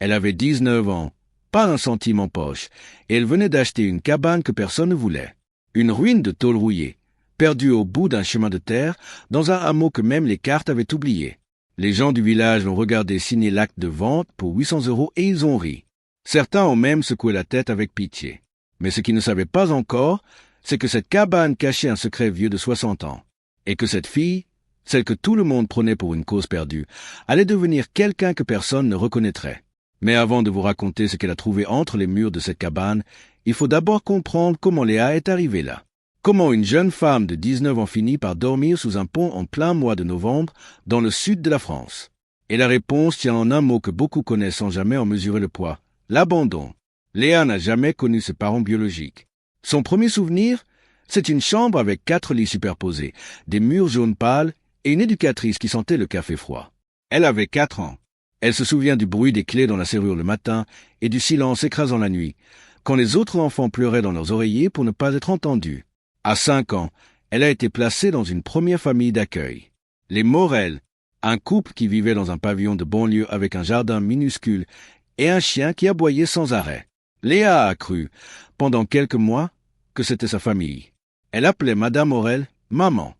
Elle avait 19 ans, pas un centime en poche, et elle venait d'acheter une cabane que personne ne voulait. Une ruine de tôle rouillée, perdue au bout d'un chemin de terre, dans un hameau que même les cartes avaient oublié. Les gens du village l'ont regardé signer l'acte de vente pour 800 € et ils ont ri. Certains ont même secoué la tête avec pitié. Mais ce qu'ils ne savaient pas encore, c'est que cette cabane cachait un secret vieux de 60 ans. Et que cette fille, celle que tout le monde prenait pour une cause perdue, allait devenir quelqu'un que personne ne reconnaîtrait. Mais avant de vous raconter ce qu'elle a trouvé entre les murs de cette cabane, il faut d'abord comprendre comment Léa est arrivée là. Comment une jeune femme de 19 ans finit par dormir sous un pont en plein mois de novembre dans le sud de la France. Et la réponse tient en un mot que beaucoup connaissent sans jamais en mesurer le poids. L'abandon. Léa n'a jamais connu ses parents biologiques. Son premier souvenir, c'est une chambre avec 4 lits superposés, des murs jaunes pâles et une éducatrice qui sentait le café froid. Elle avait 4 ans. Elle se souvient du bruit des clés dans la serrure le matin et du silence écrasant la nuit, quand les autres enfants pleuraient dans leurs oreillers pour ne pas être entendus. À 5 ans, elle a été placée dans une première famille d'accueil. Les Morel, un couple qui vivait dans un pavillon de banlieue avec un jardin minuscule et un chien qui aboyait sans arrêt. Léa a cru, pendant quelques mois, que c'était sa famille. Elle appelait Madame Morel « maman ».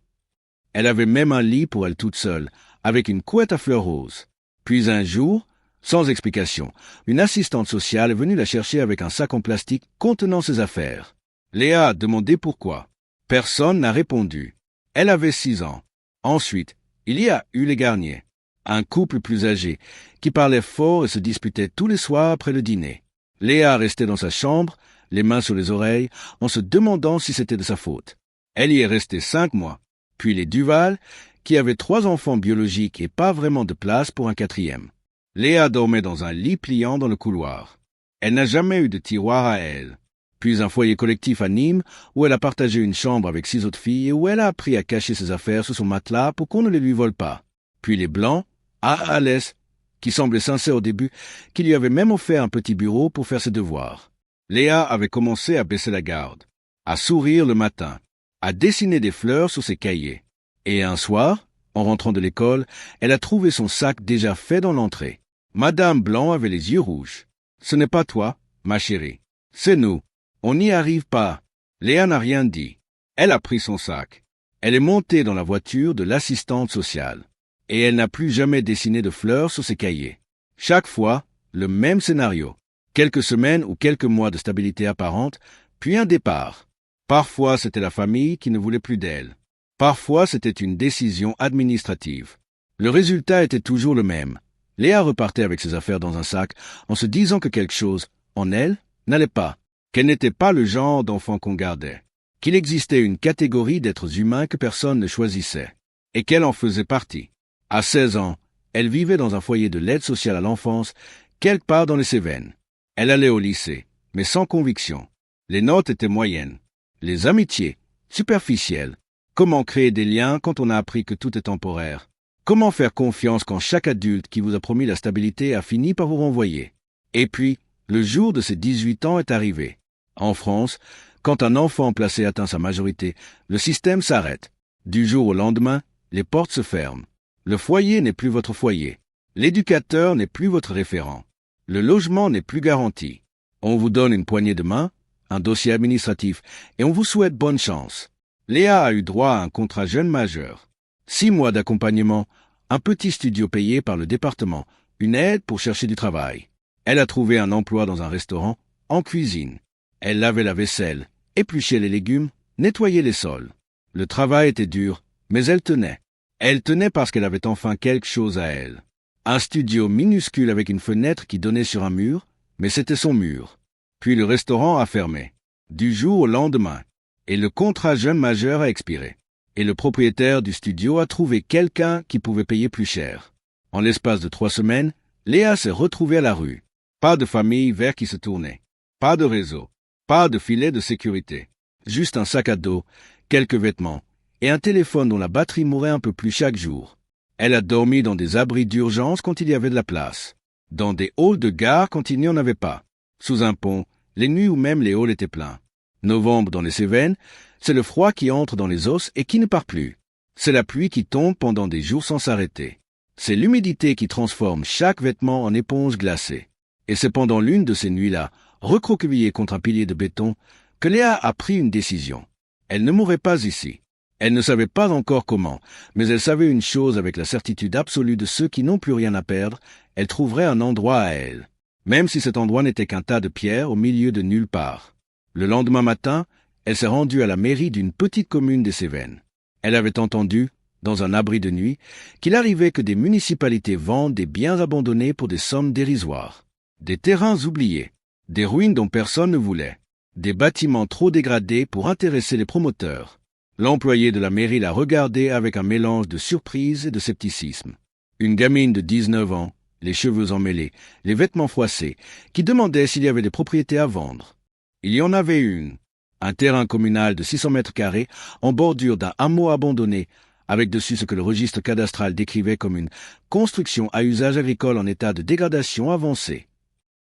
Elle avait même un lit pour elle toute seule, avec une couette à fleurs roses. Puis un jour, sans explication, une assistante sociale est venue la chercher avec un sac en plastique contenant ses affaires. Léa a demandé pourquoi. Personne n'a répondu. Elle avait 6 ans. Ensuite, il y a eu les Garnier, un couple plus âgé, qui parlait fort et se disputait tous les soirs après le dîner. Léa restait dans sa chambre, les mains sur les oreilles, en se demandant si c'était de sa faute. Elle y est restée 5 mois. Puis les Duval, qui avaient 3 enfants biologiques et pas vraiment de place pour un 4e. Léa dormait dans un lit pliant dans le couloir. Elle n'a jamais eu de tiroir à elle. Puis un foyer collectif à Nîmes, où elle a partagé une chambre avec 6 autres filles et où elle a appris à cacher ses affaires sous son matelas pour qu'on ne les lui vole pas. Puis les Blancs, à Alès, qui semblait sincère au début, qui lui avait même offert un petit bureau pour faire ses devoirs. Léa avait commencé à baisser la garde, à sourire le matin, à dessiner des fleurs sur ses cahiers. Et un soir, en rentrant de l'école, elle a trouvé son sac déjà fait dans l'entrée. Madame Blanc avait les yeux rouges. « Ce n'est pas toi, ma chérie. C'est nous. On n'y arrive pas. » Léa n'a rien dit. Elle a pris son sac. Elle est montée dans la voiture de l'assistante sociale. Et elle n'a plus jamais dessiné de fleurs sur ses cahiers. Chaque fois, le même scénario. Quelques semaines ou quelques mois de stabilité apparente, puis un départ. Parfois, c'était la famille qui ne voulait plus d'elle. Parfois, c'était une décision administrative. Le résultat était toujours le même. Léa repartait avec ses affaires dans un sac en se disant que quelque chose, en elle, n'allait pas, qu'elle n'était pas le genre d'enfant qu'on gardait, qu'il existait une catégorie d'êtres humains que personne ne choisissait, et qu'elle en faisait partie. À 16 ans, elle vivait dans un foyer de l'aide sociale à l'enfance, quelque part dans les Cévennes. Elle allait au lycée, mais sans conviction. Les notes étaient moyennes. Les amitiés, superficielles. Comment créer des liens quand on a appris que tout est temporaire? Comment faire confiance quand chaque adulte qui vous a promis la stabilité a fini par vous renvoyer? Et puis, le jour de ses 18 ans est arrivé. En France, quand un enfant placé atteint sa majorité, le système s'arrête. Du jour au lendemain, les portes se ferment. Le foyer n'est plus votre foyer. L'éducateur n'est plus votre référent. Le logement n'est plus garanti. On vous donne une poignée de main, un dossier administratif, et on vous souhaite bonne chance. Léa a eu droit à un contrat jeune majeur. 6 mois d'accompagnement, un petit studio payé par le département, une aide pour chercher du travail. Elle a trouvé un emploi dans un restaurant, en cuisine. Elle lavait la vaisselle, épluchait les légumes, nettoyait les sols. Le travail était dur, mais elle tenait. Elle tenait parce qu'elle avait enfin quelque chose à elle. Un studio minuscule avec une fenêtre qui donnait sur un mur, mais c'était son mur. Puis le restaurant a fermé, du jour au lendemain, et le contrat jeune majeur a expiré. Et le propriétaire du studio a trouvé quelqu'un qui pouvait payer plus cher. En l'espace de 3 semaines, Léa s'est retrouvée à la rue. Pas de famille vers qui se tourner. Pas de réseau. Pas de filet de sécurité. Juste un sac à dos, quelques vêtements, et un téléphone dont la batterie mourait un peu plus chaque jour. Elle a dormi dans des abris d'urgence quand il y avait de la place. Dans des halls de gare quand il n'y en avait pas. Sous un pont, les nuits où même les halls étaient pleins. Novembre dans les Cévennes, c'est le froid qui entre dans les os et qui ne part plus. C'est la pluie qui tombe pendant des jours sans s'arrêter. C'est l'humidité qui transforme chaque vêtement en éponge glacée. Et c'est pendant l'une de ces nuits-là, recroquevillée contre un pilier de béton, que Léa a pris une décision. Elle ne mourrait pas ici. Elle ne savait pas encore comment, mais elle savait une chose avec la certitude absolue de ceux qui n'ont plus rien à perdre, elle trouverait un endroit à elle, même si cet endroit n'était qu'un tas de pierres au milieu de nulle part. Le lendemain matin, elle s'est rendue à la mairie d'une petite commune des Cévennes. Elle avait entendu, dans un abri de nuit, qu'il arrivait que des municipalités vendent des biens abandonnés pour des sommes dérisoires. Des terrains oubliés, des ruines dont personne ne voulait, des bâtiments trop dégradés pour intéresser les promoteurs. L'employé de la mairie la regardait avec un mélange de surprise et de scepticisme. Une gamine de 19 ans, les cheveux emmêlés, les vêtements froissés, qui demandait s'il y avait des propriétés à vendre. Il y en avait une, un terrain communal de 600 mètres carrés en bordure d'un hameau abandonné, avec dessus ce que le registre cadastral décrivait comme une construction à usage agricole en état de dégradation avancée.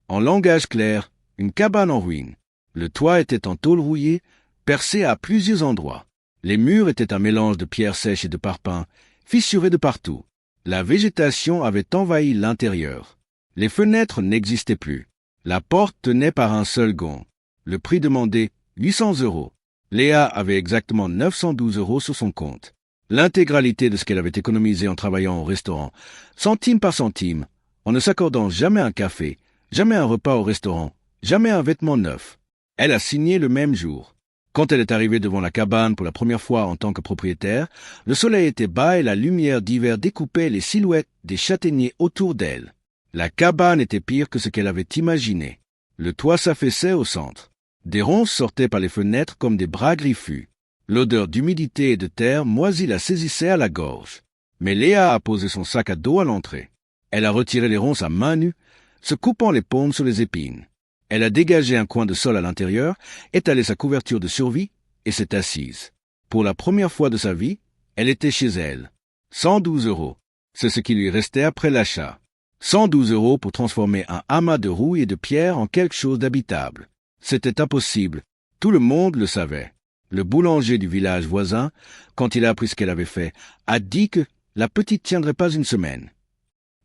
En langage clair, une cabane en ruine. Le toit était en tôle rouillée, percé à plusieurs endroits. Les murs étaient un mélange de pierres sèches et de parpaings, fissurés de partout. La végétation avait envahi l'intérieur. Les fenêtres n'existaient plus. La porte tenait par un seul gond. Le prix demandé, 800 €. Léa avait exactement 912 € sur son compte. L'intégralité de ce qu'elle avait économisé en travaillant au restaurant, centime par centime, en ne s'accordant jamais un café, jamais un repas au restaurant, jamais un vêtement neuf. Elle a signé le même jour. Quand elle est arrivée devant la cabane pour la première fois en tant que propriétaire, le soleil était bas et la lumière d'hiver découpait les silhouettes des châtaigniers autour d'elle. La cabane était pire que ce qu'elle avait imaginé. Le toit s'affaissait au centre. Des ronces sortaient par les fenêtres comme des bras griffus. L'odeur d'humidité et de terre moisie la saisissait à la gorge. Mais Léa a posé son sac à dos à l'entrée. Elle a retiré les ronces à main nue, se coupant les paumes sur les épines. Elle a dégagé un coin de sol à l'intérieur, étalé sa couverture de survie et s'est assise. Pour la première fois de sa vie, elle était chez elle. 112 €. C'est ce qui lui restait après l'achat. 112 € pour transformer un amas de rouille et de pierre en quelque chose d'habitable. C'était impossible. Tout le monde le savait. Le boulanger du village voisin, quand il a appris ce qu'elle avait fait, a dit que la petite tiendrait pas une semaine.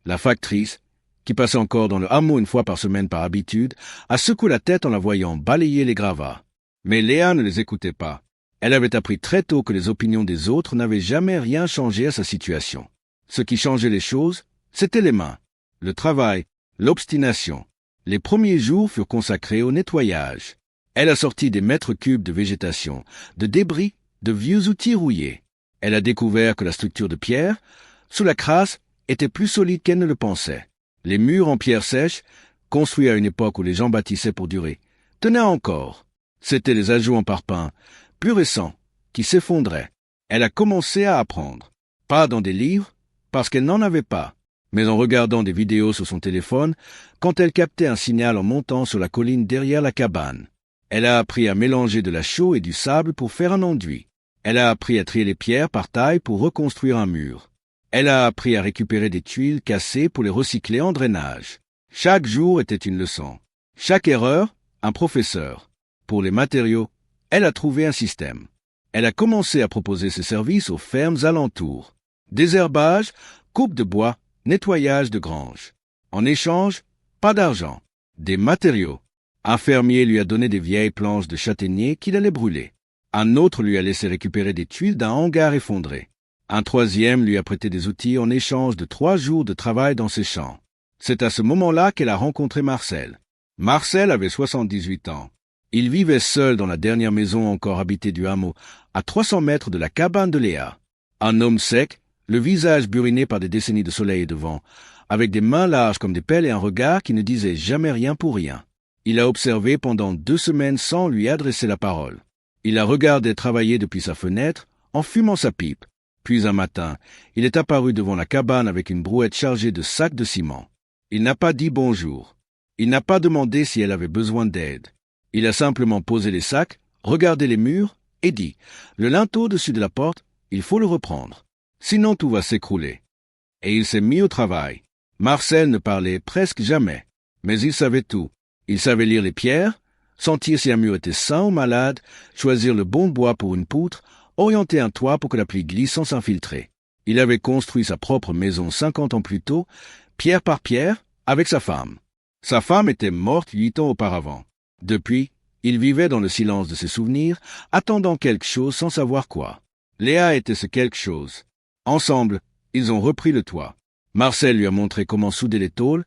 La factrice, qui passait encore dans le hameau une fois par semaine par habitude, a secoué la tête en la voyant balayer les gravats. Mais Léa ne les écoutait pas. Elle avait appris très tôt que les opinions des autres n'avaient jamais rien changé à sa situation. Ce qui changeait les choses, c'était les mains, le travail, l'obstination. Les premiers jours furent consacrés au nettoyage. Elle a sorti des mètres cubes de végétation, de débris, de vieux outils rouillés. Elle a découvert que la structure de pierre, sous la crasse, était plus solide qu'elle ne le pensait. Les murs en pierre sèche, construits à une époque où les gens bâtissaient pour durer, tenaient encore. C'étaient les ajouts en parpaing, plus récents, qui s'effondraient. Elle a commencé à apprendre. Pas dans des livres, parce qu'elle n'en avait pas, mais en regardant des vidéos sur son téléphone, quand elle captait un signal en montant sur la colline derrière la cabane. Elle a appris à mélanger de la chaux et du sable pour faire un enduit. Elle a appris à trier les pierres par taille pour reconstruire un mur. Elle a appris à récupérer des tuiles cassées pour les recycler en drainage. Chaque jour était une leçon. Chaque erreur, un professeur. Pour les matériaux, elle a trouvé un système. Elle a commencé à proposer ses services aux fermes alentours. Désherbage, coupe de bois, nettoyage de granges. En échange, pas d'argent. Des matériaux. Un fermier lui a donné des vieilles planches de châtaignier qu'il allait brûler. Un autre lui a laissé récupérer des tuiles d'un hangar effondré. Un troisième lui a prêté des outils en échange de 3 jours de travail dans ses champs. C'est à ce moment-là qu'elle a rencontré Marcel. Marcel avait 78 ans. Il vivait seul dans la dernière maison encore habitée du hameau, à 300 mètres de la cabane de Léa. Un homme sec, le visage buriné par des décennies de soleil et de vent, avec des mains larges comme des pelles et un regard qui ne disait jamais rien pour rien. Il a observé pendant 2 semaines sans lui adresser la parole. Il a regardé travailler depuis sa fenêtre, en fumant sa pipe. Puis un matin, il est apparu devant la cabane avec une brouette chargée de sacs de ciment. Il n'a pas dit bonjour. Il n'a pas demandé si elle avait besoin d'aide. Il a simplement posé les sacs, regardé les murs et dit « Le linteau au-dessus de la porte, il faut le reprendre. Sinon tout va s'écrouler. » Et il s'est mis au travail. Marcel ne parlait presque jamais, mais il savait tout. Il savait lire les pierres, sentir si un mur était sain ou malade, choisir le bon bois pour une poutre, orienter un toit pour que la pluie glisse sans s'infiltrer. Il avait construit sa propre maison 50 ans plus tôt, pierre par pierre, avec sa femme. Sa femme était morte 8 ans auparavant. Depuis, il vivait dans le silence de ses souvenirs, attendant quelque chose sans savoir quoi. Léa était ce quelque chose. Ensemble, ils ont repris le toit. Marcel lui a montré comment souder les tôles,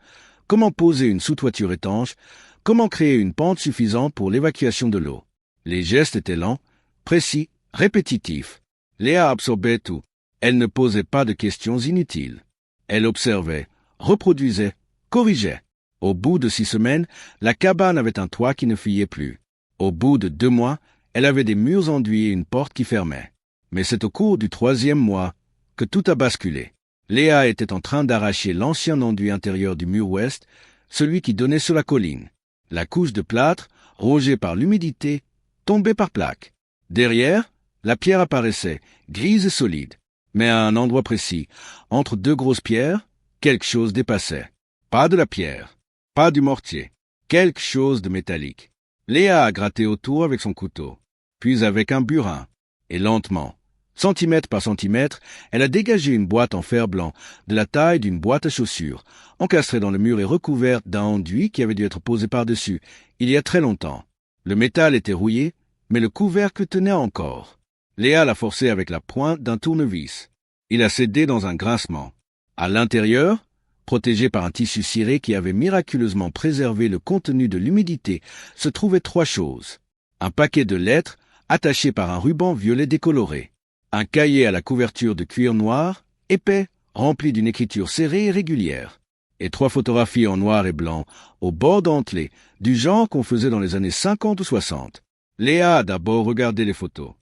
comment poser une sous-toiture étanche, comment créer une pente suffisante pour l'évacuation de l'eau. Les gestes étaient lents, précis, répétitifs. Léa absorbait tout. Elle ne posait pas de questions inutiles. Elle observait, reproduisait, corrigeait. Au bout de 6 semaines, la cabane avait un toit qui ne fuyait plus. Au bout de 2 mois, elle avait des murs enduits et une porte qui fermait. Mais c'est au cours du 3e mois que tout a basculé. Léa était en train d'arracher l'ancien enduit intérieur du mur ouest, celui qui donnait sur la colline. La couche de plâtre, rongée par l'humidité, tombait par plaques. Derrière, la pierre apparaissait, grise et solide. Mais à un endroit précis, entre 2 grosses pierres, quelque chose dépassait. Pas de la pierre, pas du mortier, quelque chose de métallique. Léa a gratté autour avec son couteau, puis avec un burin, et lentement, centimètre par centimètre, elle a dégagé une boîte en fer blanc, de la taille d'une boîte à chaussures, encastrée dans le mur et recouverte d'un enduit qui avait dû être posé par-dessus, il y a très longtemps. Le métal était rouillé, mais le couvercle tenait encore. Léa l'a forcé avec la pointe d'un tournevis. Il a cédé dans un grincement. À l'intérieur, protégé par un tissu ciré qui avait miraculeusement préservé le contenu de l'humidité, se trouvaient 3 choses. Un paquet de lettres attaché par un ruban violet décoloré. Un cahier à la couverture de cuir noir, épais, rempli d'une écriture serrée et régulière. Et 3 photographies en noir et blanc, au bord dentelé, du genre qu'on faisait dans les années 50 ou 60. Léa a d'abord regardé les photos.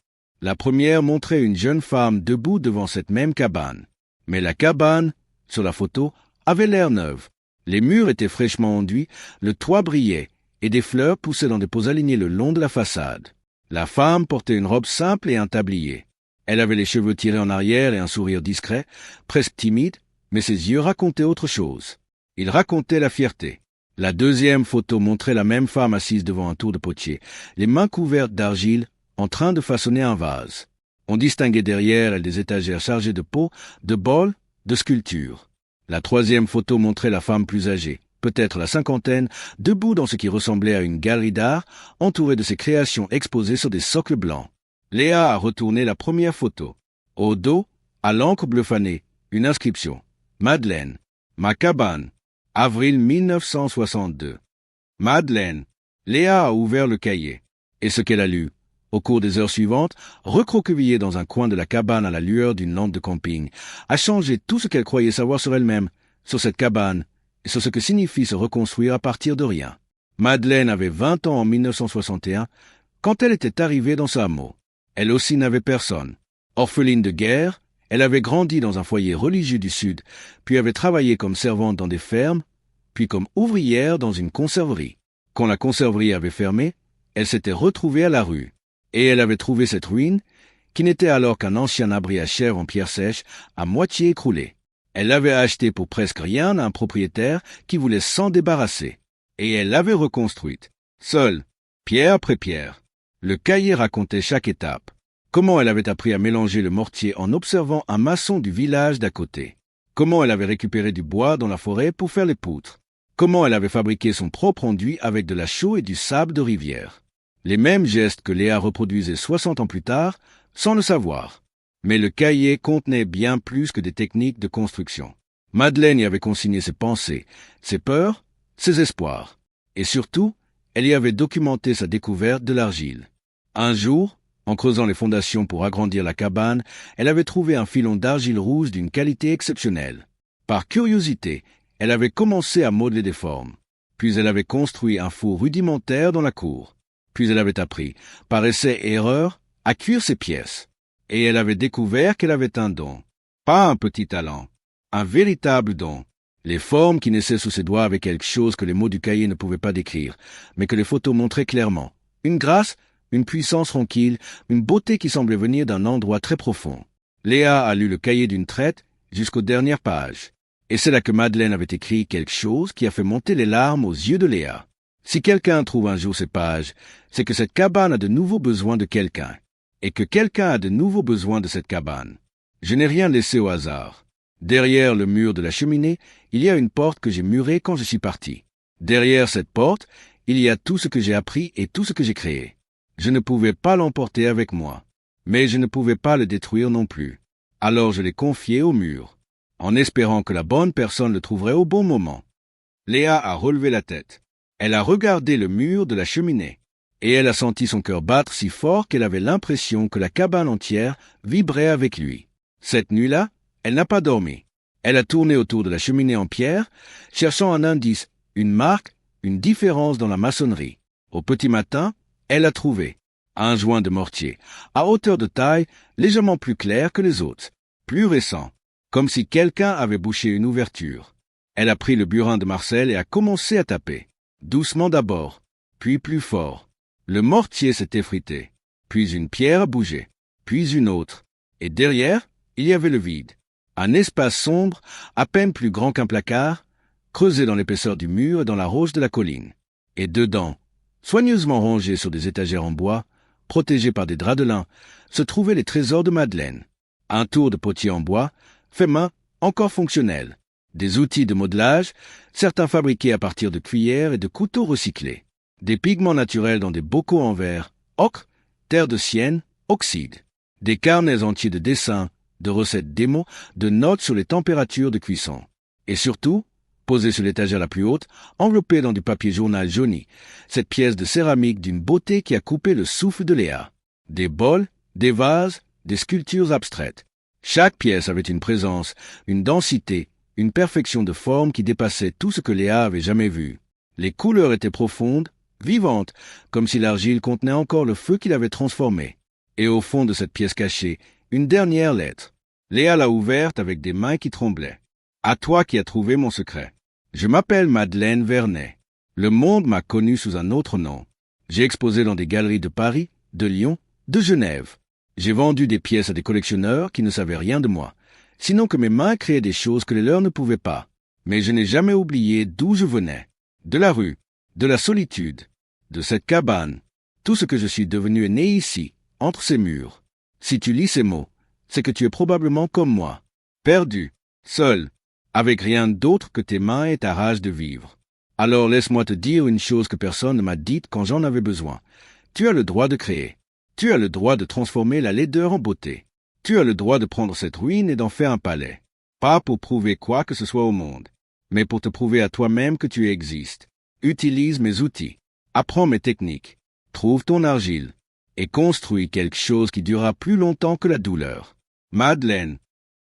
La première montrait une jeune femme debout devant cette même cabane. Mais la cabane, sur la photo, avait l'air neuve. Les murs étaient fraîchement enduits, le toit brillait, et des fleurs poussaient dans des pots alignés le long de la façade. La femme portait une robe simple et un tablier. Elle avait les cheveux tirés en arrière et un sourire discret, presque timide, mais ses yeux racontaient autre chose. Ils racontaient la fierté. La deuxième photo montrait la même femme assise devant un tour de potier, les mains couvertes d'argile, en train de façonner un vase. On distinguait derrière elle des étagères chargées de pots, de bols, de sculptures. La troisième photo montrait la femme plus âgée, peut-être la cinquantaine, debout dans ce qui ressemblait à une galerie d'art, entourée de ses créations exposées sur des socles blancs. Léa a retourné la première photo. Au dos, à l'encre bleu fané, une inscription. Madeleine. Ma cabane. Avril 1962. Madeleine. Léa a ouvert le cahier. Et ce qu'elle a lu, au cours des heures suivantes, recroquevillée dans un coin de la cabane à la lueur d'une lampe de camping, a changé tout ce qu'elle croyait savoir sur elle-même, sur cette cabane, et sur ce que signifie se reconstruire à partir de rien. Madeleine avait 20 ans en 1961, quand elle était arrivée dans ce hameau. Elle aussi n'avait personne. Orpheline de guerre, elle avait grandi dans un foyer religieux du Sud, puis avait travaillé comme servante dans des fermes, puis comme ouvrière dans une conserverie. Quand la conserverie avait fermé, elle s'était retrouvée à la rue. Et elle avait trouvé cette ruine, qui n'était alors qu'un ancien abri à chèvres en pierre sèche, à moitié écroulé. Elle l'avait acheté pour presque rien à un propriétaire qui voulait s'en débarrasser. Et elle l'avait reconstruite, seule, pierre après pierre. Le cahier racontait chaque étape. Comment elle avait appris à mélanger le mortier en observant un maçon du village d'à côté. Comment elle avait récupéré du bois dans la forêt pour faire les poutres. Comment elle avait fabriqué son propre enduit avec de la chaux et du sable de rivière. Les mêmes gestes que Léa reproduisait 60 ans plus tard, sans le savoir. Mais le cahier contenait bien plus que des techniques de construction. Madeleine y avait consigné ses pensées, ses peurs, ses espoirs. Et surtout, elle y avait documenté sa découverte de l'argile. Un jour, en creusant les fondations pour agrandir la cabane, elle avait trouvé un filon d'argile rouge d'une qualité exceptionnelle. Par curiosité, elle avait commencé à modeler des formes. Puis elle avait construit un four rudimentaire dans la cour. Puis elle avait appris, par essai et erreur, à cuire ses pièces. Et elle avait découvert qu'elle avait un don. Pas un petit talent, un véritable don. Les formes qui naissaient sous ses doigts avaient quelque chose que les mots du cahier ne pouvaient pas décrire, mais que les photos montraient clairement. Une grâce, une puissance tranquille, une beauté qui semblait venir d'un endroit très profond. Léa a lu le cahier d'une traite jusqu'aux dernières pages. Et c'est là que Madeleine avait écrit quelque chose qui a fait monter les larmes aux yeux de Léa. Si quelqu'un trouve un jour ces pages, c'est que cette cabane a de nouveaux besoins de quelqu'un, et que quelqu'un a de nouveaux besoins de cette cabane. Je n'ai rien laissé au hasard. Derrière le mur de la cheminée, il y a une porte que j'ai murée quand je suis parti. Derrière cette porte, il y a tout ce que j'ai appris et tout ce que j'ai créé. Je ne pouvais pas l'emporter avec moi, mais je ne pouvais pas le détruire non plus. Alors je l'ai confié au mur, en espérant que la bonne personne le trouverait au bon moment. Léa a relevé la tête. Elle a regardé le mur de la cheminée, et elle a senti son cœur battre si fort qu'elle avait l'impression que la cabane entière vibrait avec lui. Cette nuit-là, elle n'a pas dormi. Elle a tourné autour de la cheminée en pierre, cherchant un indice, une marque, une différence dans la maçonnerie. Au petit matin, elle a trouvé un joint de mortier, à hauteur de taille, légèrement plus clair que les autres, plus récent, comme si quelqu'un avait bouché une ouverture. Elle a pris le burin de Marcel et a commencé à taper, doucement d'abord, puis plus fort. Le mortier s'est effrité, puis une pierre a bougé, puis une autre, et derrière, il y avait le vide. Un espace sombre, à peine plus grand qu'un placard, creusé dans l'épaisseur du mur et dans la roche de la colline. Et dedans, soigneusement rangés sur des étagères en bois, protégés par des draps de lin, se trouvaient les trésors de Madeleine. Un tour de potier en bois, fait main, encore fonctionnel. Des outils de modelage, certains fabriqués à partir de cuillères et de couteaux recyclés. Des pigments naturels dans des bocaux en verre, ocre, terre de sienne, oxyde. Des carnets entiers de dessins, de recettes démos, de notes sur les températures de cuisson. Et surtout, posée sur l'étagère la plus haute, enveloppée dans du papier journal jauni, cette pièce de céramique d'une beauté qui a coupé le souffle de Léa. Des bols, des vases, des sculptures abstraites. Chaque pièce avait une présence, une densité, une perfection de forme qui dépassait tout ce que Léa avait jamais vu. Les couleurs étaient profondes, vivantes, comme si l'argile contenait encore le feu qui l'avait transformée. Et au fond de cette pièce cachée, une dernière lettre. Léa l'a ouverte avec des mains qui tremblaient. À toi qui as trouvé mon secret. Je m'appelle Madeleine Vernet. Le monde m'a connu sous un autre nom. J'ai exposé dans des galeries de Paris, de Lyon, de Genève. J'ai vendu des pièces à des collectionneurs qui ne savaient rien de moi, sinon que mes mains créaient des choses que les leurs ne pouvaient pas. Mais je n'ai jamais oublié d'où je venais. De la rue, de la solitude, de cette cabane. Tout ce que je suis devenu est né ici, entre ces murs. Si tu lis ces mots, c'est que tu es probablement comme moi, perdu, seul, avec rien d'autre que tes mains et ta rage de vivre. Alors laisse-moi te dire une chose que personne ne m'a dite quand j'en avais besoin. Tu as le droit de créer. Tu as le droit de transformer la laideur en beauté. Tu as le droit de prendre cette ruine et d'en faire un palais. Pas pour prouver quoi que ce soit au monde, mais pour te prouver à toi-même que tu existes. Utilise mes outils. Apprends mes techniques. Trouve ton argile. Et construis quelque chose qui durera plus longtemps que la douleur. Madeleine.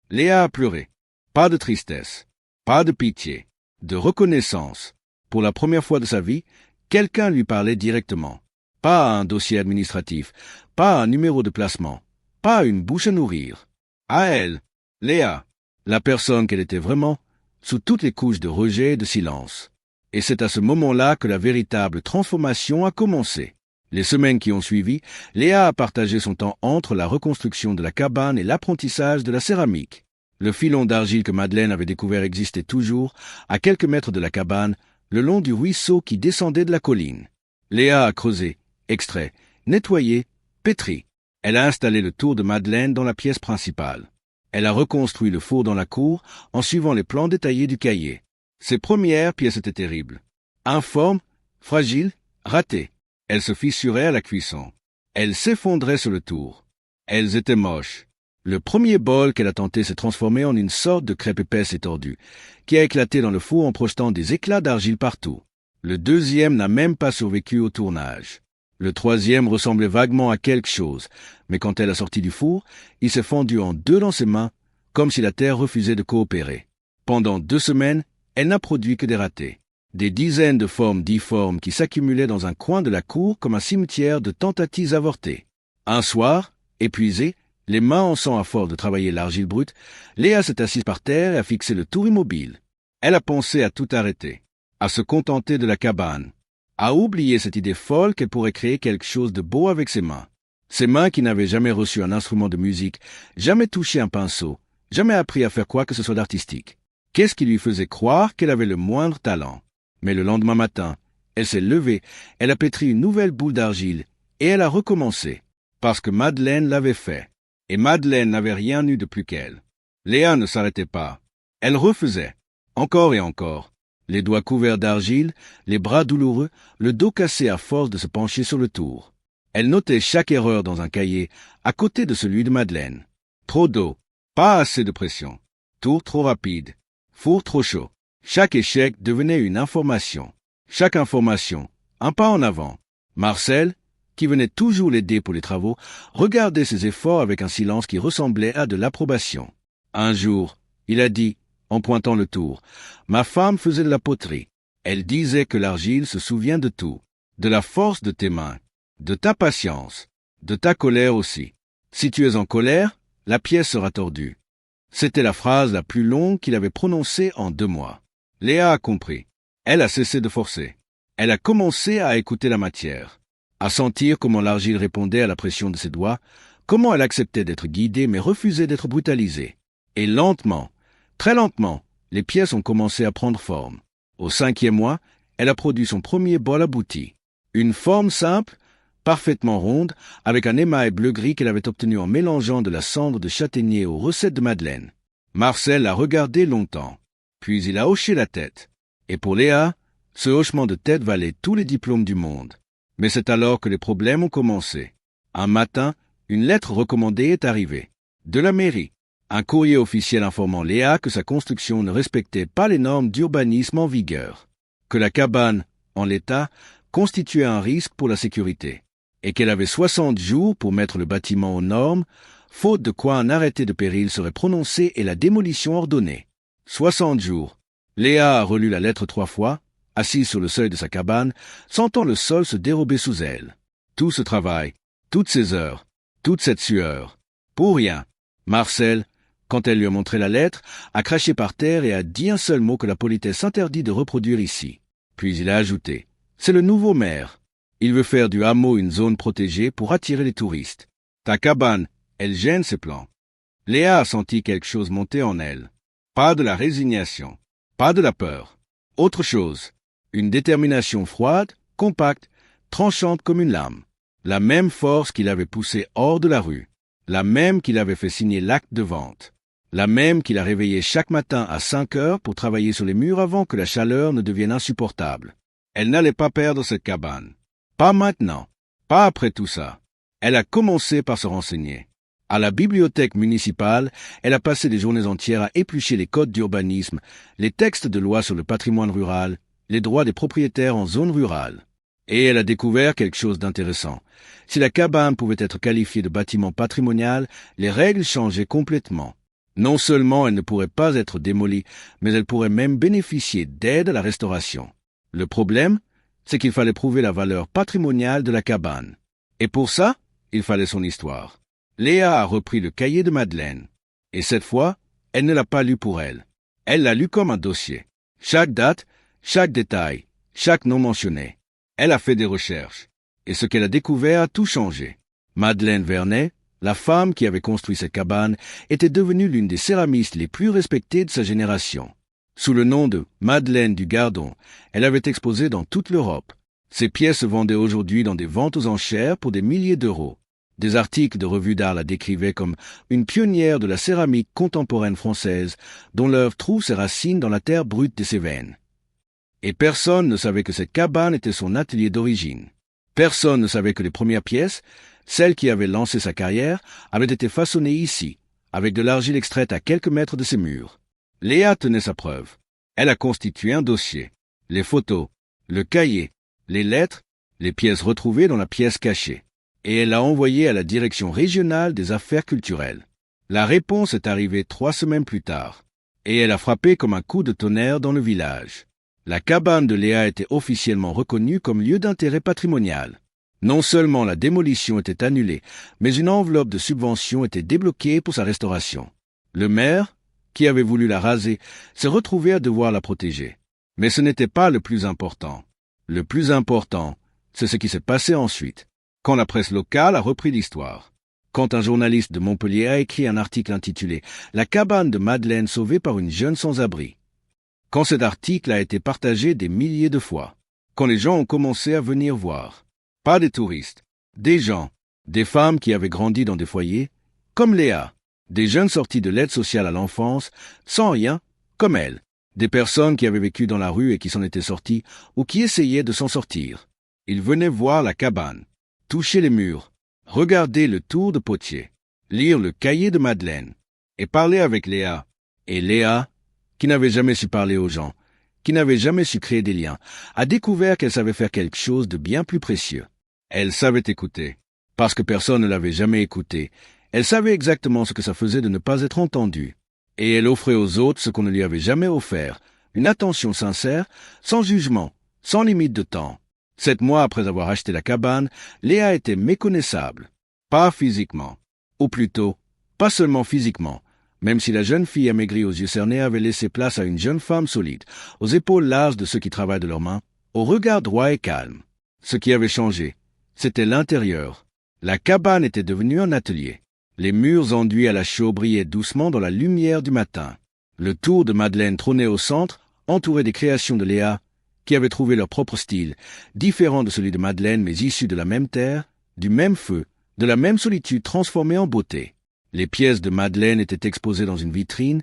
Léa a pleuré. Pas de tristesse. Pas de pitié. De reconnaissance. Pour la première fois de sa vie, quelqu'un lui parlait directement. Pas un dossier administratif. Pas un numéro de placement. Pas une bouche à nourrir. À elle, Léa, la personne qu'elle était vraiment, sous toutes les couches de rejet et de silence. Et c'est à ce moment-là que la véritable transformation a commencé. Les semaines qui ont suivi, Léa a partagé son temps entre la reconstruction de la cabane et l'apprentissage de la céramique. Le filon d'argile que Madeleine avait découvert existait toujours, à quelques mètres de la cabane, le long du ruisseau qui descendait de la colline. Léa a creusé, extrait, nettoyé, pétri. Elle a installé le tour de Madeleine dans la pièce principale. Elle a reconstruit le four dans la cour en suivant les plans détaillés du cahier. Ses premières pièces étaient terribles. Informes, fragiles, ratées. Elles se fissuraient à la cuisson. Elles s'effondraient sur le tour. Elles étaient moches. Le premier bol qu'elle a tenté s'est transformé en une sorte de crêpe épaisse et tordue, qui a éclaté dans le four en projetant des éclats d'argile partout. Le deuxième n'a même pas survécu au tournage. Le troisième ressemblait vaguement à quelque chose, mais quand elle a sorti du four, il s'est fendu en deux dans ses mains, comme si la terre refusait de coopérer. Pendant 2 semaines, elle n'a produit que des ratés. Des dizaines de formes difformes qui s'accumulaient dans un coin de la cour comme un cimetière de tentatives avortées. Un soir, épuisée, les mains en sang à force de travailler l'argile brute, Léa s'est assise par terre et a fixé le tour immobile. Elle a pensé à tout arrêter, à se contenter de la cabane, à oublier cette idée folle qu'elle pourrait créer quelque chose de beau avec ses mains. Ses mains qui n'avaient jamais reçu un instrument de musique, jamais touché un pinceau, jamais appris à faire quoi que ce soit d'artistique. Qu'est-ce qui lui faisait croire qu'elle avait le moindre talent? Mais le lendemain matin, elle s'est levée, elle a pétri une nouvelle boule d'argile, et elle a recommencé, parce que Madeleine l'avait fait. Et Madeleine n'avait rien eu de plus qu'elle. Léa ne s'arrêtait pas. Elle refaisait, encore et encore. Les doigts couverts d'argile, les bras douloureux, le dos cassé à force de se pencher sur le tour. Elle notait chaque erreur dans un cahier, à côté de celui de Madeleine. Trop d'eau, pas assez de pression, tour trop rapide, four trop chaud. Chaque échec devenait une information. Chaque information, un pas en avant. Marcel, qui venait toujours l'aider pour les travaux, regardait ses efforts avec un silence qui ressemblait à de l'approbation. Un jour, il a dit, en pointant le tour, « Ma femme faisait de la poterie. Elle disait que l'argile se souvient de tout, de la force de tes mains, de ta patience, de ta colère aussi. Si tu es en colère, la pièce sera tordue. » C'était la phrase la plus longue qu'il avait prononcée en 2 mois. Léa a compris. Elle a cessé de forcer. Elle a commencé à écouter la matière, à sentir comment l'argile répondait à la pression de ses doigts, comment elle acceptait d'être guidée mais refusait d'être brutalisée. Et lentement, très lentement, les pièces ont commencé à prendre forme. Au 5e mois, elle a produit son premier bol abouti. Une forme simple, parfaitement ronde, avec un émail bleu-gris qu'elle avait obtenu en mélangeant de la cendre de châtaignier aux recettes de Madeleine. Marcel l'a regardé longtemps, puis il a hoché la tête. Et pour Léa, ce hochement de tête valait tous les diplômes du monde. Mais c'est alors que les problèmes ont commencé. Un matin, une lettre recommandée est arrivée. De la mairie. Un courrier officiel informant Léa que sa construction ne respectait pas les normes d'urbanisme en vigueur. Que la cabane, en l'état, constituait un risque pour la sécurité. Et qu'elle avait 60 jours pour mettre le bâtiment aux normes, faute de quoi un arrêté de péril serait prononcé et la démolition ordonnée. 60 jours. Léa a relu la lettre 3 fois, assise sur le seuil de sa cabane, sentant le sol se dérober sous elle. Tout ce travail, toutes ces heures, toute cette sueur. Pour rien. Marcel, quand elle lui a montré la lettre, a craché par terre et a dit un seul mot que la politesse interdit de reproduire ici. Puis il a ajouté, « C'est le nouveau maire. Il veut faire du hameau une zone protégée pour attirer les touristes. Ta cabane, elle gêne ses plans. » Léa a senti quelque chose monter en elle. Pas de la résignation, pas de la peur. Autre chose, une détermination froide, compacte, tranchante comme une lame. La même force qui l'avait poussé hors de la rue. La même qui l'avait fait signer l'acte de vente. La même qui l'a réveillée chaque matin à 5 heures pour travailler sur les murs avant que la chaleur ne devienne insupportable. Elle n'allait pas perdre cette cabane. Pas maintenant. Pas après tout ça. Elle a commencé par se renseigner. À la bibliothèque municipale, elle a passé des journées entières à éplucher les codes d'urbanisme, les textes de loi sur le patrimoine rural, les droits des propriétaires en zone rurale. Et elle a découvert quelque chose d'intéressant. Si la cabane pouvait être qualifiée de bâtiment patrimonial, les règles changeaient complètement. Non seulement elle ne pourrait pas être démolie, mais elle pourrait même bénéficier d'aide à la restauration. Le problème, c'est qu'il fallait prouver la valeur patrimoniale de la cabane. Et pour ça, il fallait son histoire. Léa a repris le cahier de Madeleine. Et cette fois, elle ne l'a pas lu pour elle. Elle l'a lu comme un dossier. Chaque date, chaque détail, chaque nom mentionné. Elle a fait des recherches. Et ce qu'elle a découvert a tout changé. Madeleine Vernet, la femme qui avait construit cette cabane, était devenue l'une des céramistes les plus respectées de sa génération. Sous le nom de Madeleine du Gardon, elle avait exposé dans toute l'Europe. Ses pièces se vendaient aujourd'hui dans des ventes aux enchères pour des milliers d'euros. Des articles de revues d'art la décrivaient comme une pionnière de la céramique contemporaine française, dont l'œuvre trouve ses racines dans la terre brute des Cévennes. Et personne ne savait que cette cabane était son atelier d'origine. Personne ne savait que les premières pièces, celles qui avaient lancé sa carrière, avaient été façonnées ici, avec de l'argile extraite à quelques mètres de ses murs. Léa tenait sa preuve. Elle a constitué un dossier. Les photos, le cahier, les lettres, les pièces retrouvées dans la pièce cachée. Et elle l'a envoyé à la direction régionale des affaires culturelles. La réponse est arrivée 3 semaines plus tard. Et elle a frappé comme un coup de tonnerre dans le village. La cabane de Léa était officiellement reconnue comme lieu d'intérêt patrimonial. Non seulement la démolition était annulée, mais une enveloppe de subvention était débloquée pour sa restauration. Le maire, qui avait voulu la raser, s'est retrouvé à devoir la protéger. Mais ce n'était pas le plus important. Le plus important, c'est ce qui s'est passé ensuite, quand la presse locale a repris l'histoire. Quand un journaliste de Montpellier a écrit un article intitulé « La cabane de Madeleine sauvée par une jeune sans-abri ». Quand cet article a été partagé des milliers de fois, quand les gens ont commencé à venir voir. Pas des touristes, des gens, des femmes qui avaient grandi dans des foyers, comme Léa, des jeunes sortis de l'aide sociale à l'enfance, sans rien, comme elle. Des personnes qui avaient vécu dans la rue et qui s'en étaient sorties, ou qui essayaient de s'en sortir. Ils venaient voir la cabane, toucher les murs, regarder le tour de potier, lire le cahier de Madeleine, et parler avec Léa. Et Léa, qui n'avait jamais su parler aux gens, qui n'avait jamais su créer des liens, a découvert qu'elle savait faire quelque chose de bien plus précieux. Elle savait écouter, parce que personne ne l'avait jamais écoutée. Elle savait exactement ce que ça faisait de ne pas être entendue. Et elle offrait aux autres ce qu'on ne lui avait jamais offert, une attention sincère, sans jugement, sans limite de temps. 7 mois après avoir acheté la cabane, Léa était méconnaissable. Pas physiquement. Ou plutôt, pas seulement physiquement, même si la jeune fille amaigrie aux yeux cernés avait laissé place à une jeune femme solide, aux épaules larges de ceux qui travaillent de leurs mains, au regard droit et calme. Ce qui avait changé, c'était l'intérieur. La cabane était devenue un atelier. Les murs enduits à la chaux brillaient doucement dans la lumière du matin. Le tour de Madeleine trônait au centre, entouré des créations de Léa, qui avaient trouvé leur propre style, différent de celui de Madeleine mais issu de la même terre, du même feu, de la même solitude transformée en beauté. Les pièces de Madeleine étaient exposées dans une vitrine,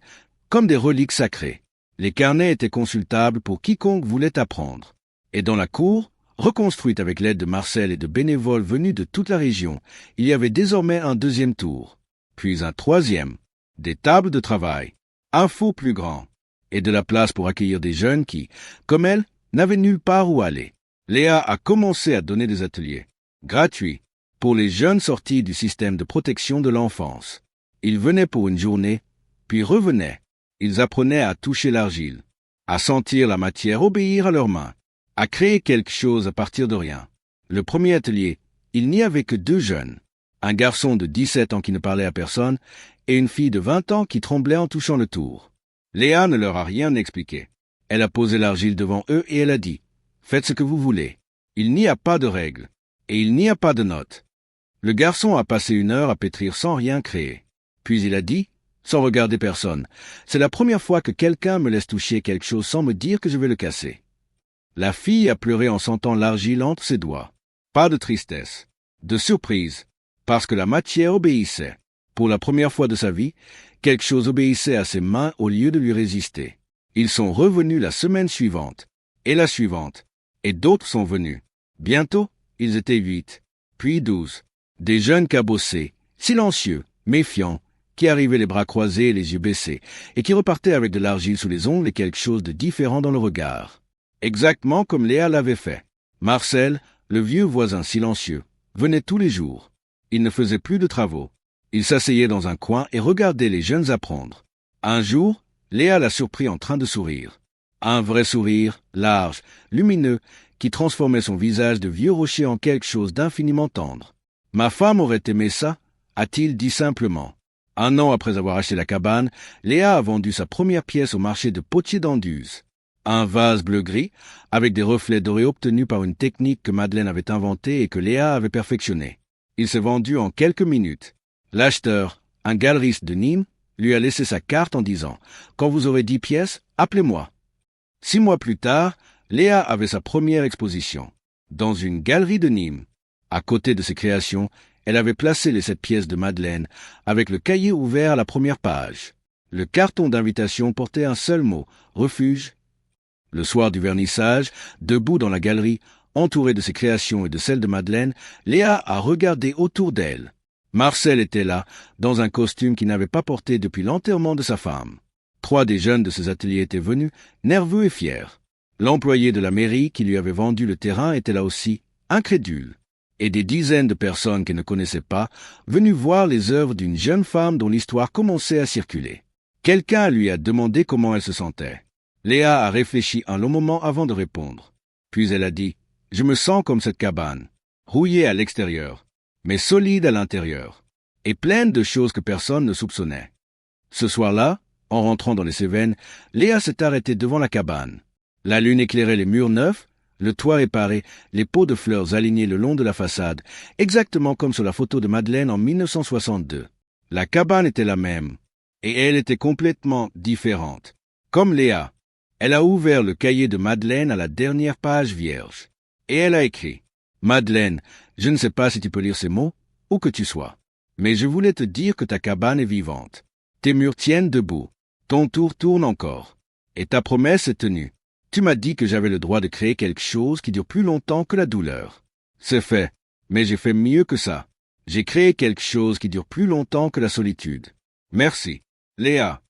comme des reliques sacrées. Les carnets étaient consultables pour quiconque voulait apprendre. Et dans la cour, reconstruite avec l'aide de Marcel et de bénévoles venus de toute la région, il y avait désormais un deuxième tour, puis un troisième, des tables de travail, un four plus grand, et de la place pour accueillir des jeunes qui, comme elle, n'avaient nulle part où aller. Léa a commencé à donner des ateliers, gratuits, pour les jeunes sortis du système de protection de l'enfance. Ils venaient pour une journée, puis revenaient. Ils apprenaient à toucher l'argile, à sentir la matière obéir à leurs mains, à créer quelque chose à partir de rien. Le premier atelier, il n'y avait que 2 jeunes, un garçon de 17 ans qui ne parlait à personne et une fille de 20 ans qui tremblait en touchant le tour. Léa ne leur a rien expliqué. Elle a posé l'argile devant eux et elle a dit « Faites ce que vous voulez. Il n'y a pas de règles et il n'y a pas de notes. » Le garçon a passé 1 heure à pétrir sans rien créer. Puis il a dit, sans regarder personne, « C'est la première fois que quelqu'un me laisse toucher quelque chose sans me dire que je vais le casser. » La fille a pleuré en sentant l'argile entre ses doigts. Pas de tristesse, de surprise, parce que la matière obéissait. Pour la première fois de sa vie, quelque chose obéissait à ses mains au lieu de lui résister. Ils sont revenus la semaine suivante, et la suivante, et d'autres sont venus. Bientôt, ils étaient 8, puis 12. Des jeunes cabossés, silencieux, méfiants, qui arrivaient les bras croisés et les yeux baissés, et qui repartaient avec de l'argile sous les ongles et quelque chose de différent dans le regard. Exactement comme Léa l'avait fait. Marcel, le vieux voisin silencieux, venait tous les jours. Il ne faisait plus de travaux. Il s'asseyait dans un coin et regardait les jeunes apprendre. Un jour, Léa l'a surpris en train de sourire. Un vrai sourire, large, lumineux, qui transformait son visage de vieux rocher en quelque chose d'infiniment tendre. « Ma femme aurait aimé ça », a-t-il dit simplement. 1 an après avoir acheté la cabane, Léa a vendu sa première pièce au marché de Potier d'Anduze. Un vase bleu-gris, avec des reflets dorés obtenus par une technique que Madeleine avait inventée et que Léa avait perfectionnée. Il s'est vendu en quelques minutes. L'acheteur, un galeriste de Nîmes, lui a laissé sa carte en disant « Quand vous aurez 10 pièces, appelez-moi ». 6 mois plus tard, Léa avait sa première exposition, dans une galerie de Nîmes. À côté de ses créations, elle avait placé les 7 pièces de Madeleine, avec le cahier ouvert à la première page. Le carton d'invitation portait un seul mot, refuge. Le soir du vernissage, debout dans la galerie, entourée de ses créations et de celles de Madeleine, Léa a regardé autour d'elle. Marcel était là, dans un costume qu'il n'avait pas porté depuis l'enterrement de sa femme. 3 des jeunes de ses ateliers étaient venus, nerveux et fiers. L'employé de la mairie qui lui avait vendu le terrain était là aussi, incrédule. Et des dizaines de personnes qu'elle ne connaissait pas, venues voir les œuvres d'une jeune femme dont l'histoire commençait à circuler. Quelqu'un lui a demandé comment elle se sentait. Léa a réfléchi un long moment avant de répondre. Puis elle a dit « Je me sens comme cette cabane, rouillée à l'extérieur, mais solide à l'intérieur, et pleine de choses que personne ne soupçonnait. » Ce soir-là, en rentrant dans les Cévennes, Léa s'est arrêtée devant la cabane. La lune éclairait les murs neufs, le toit réparé, les pots de fleurs alignés le long de la façade, exactement comme sur la photo de Madeleine en 1962. La cabane était la même, et elle était complètement différente. Comme Léa, elle a ouvert le cahier de Madeleine à la dernière page vierge, et elle a écrit « Madeleine, je ne sais pas si tu peux lire ces mots, où que tu sois, mais je voulais te dire que ta cabane est vivante. Tes murs tiennent debout, ton tour tourne encore, Et ta promesse est tenue. Tu m'as dit que j'avais le droit de créer quelque chose qui dure plus longtemps que la douleur. C'est fait, mais j'ai fait mieux que ça. J'ai créé quelque chose qui dure plus longtemps que la solitude. Merci, Léa.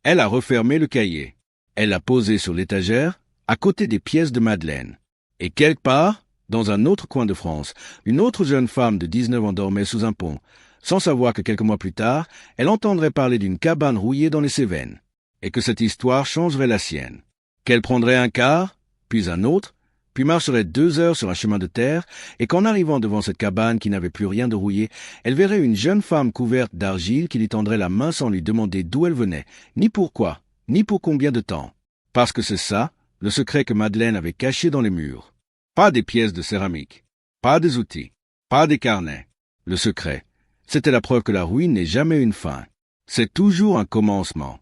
Elle a refermé le cahier. Elle l'a posé sur l'étagère, à côté des pièces de Madeleine. Et quelque part, dans un autre coin de France, une autre jeune femme de 19 ans dormait sous un pont, sans savoir que quelques mois plus tard, elle entendrait parler d'une cabane rouillée dans les Cévennes, et que cette histoire changerait la sienne. Qu'elle prendrait un quart, puis un autre, puis marcherait 2 heures sur un chemin de terre, et qu'en arrivant devant cette cabane qui n'avait plus rien de rouillé, elle verrait une jeune femme couverte d'argile qui lui tendrait la main sans lui demander d'où elle venait, ni pourquoi, ni pour combien de temps. Parce que c'est ça, le secret que Madeleine avait caché dans les murs. Pas des pièces de céramique, pas des outils, pas des carnets. Le secret, c'était la preuve que la ruine n'est jamais une fin. C'est toujours un commencement.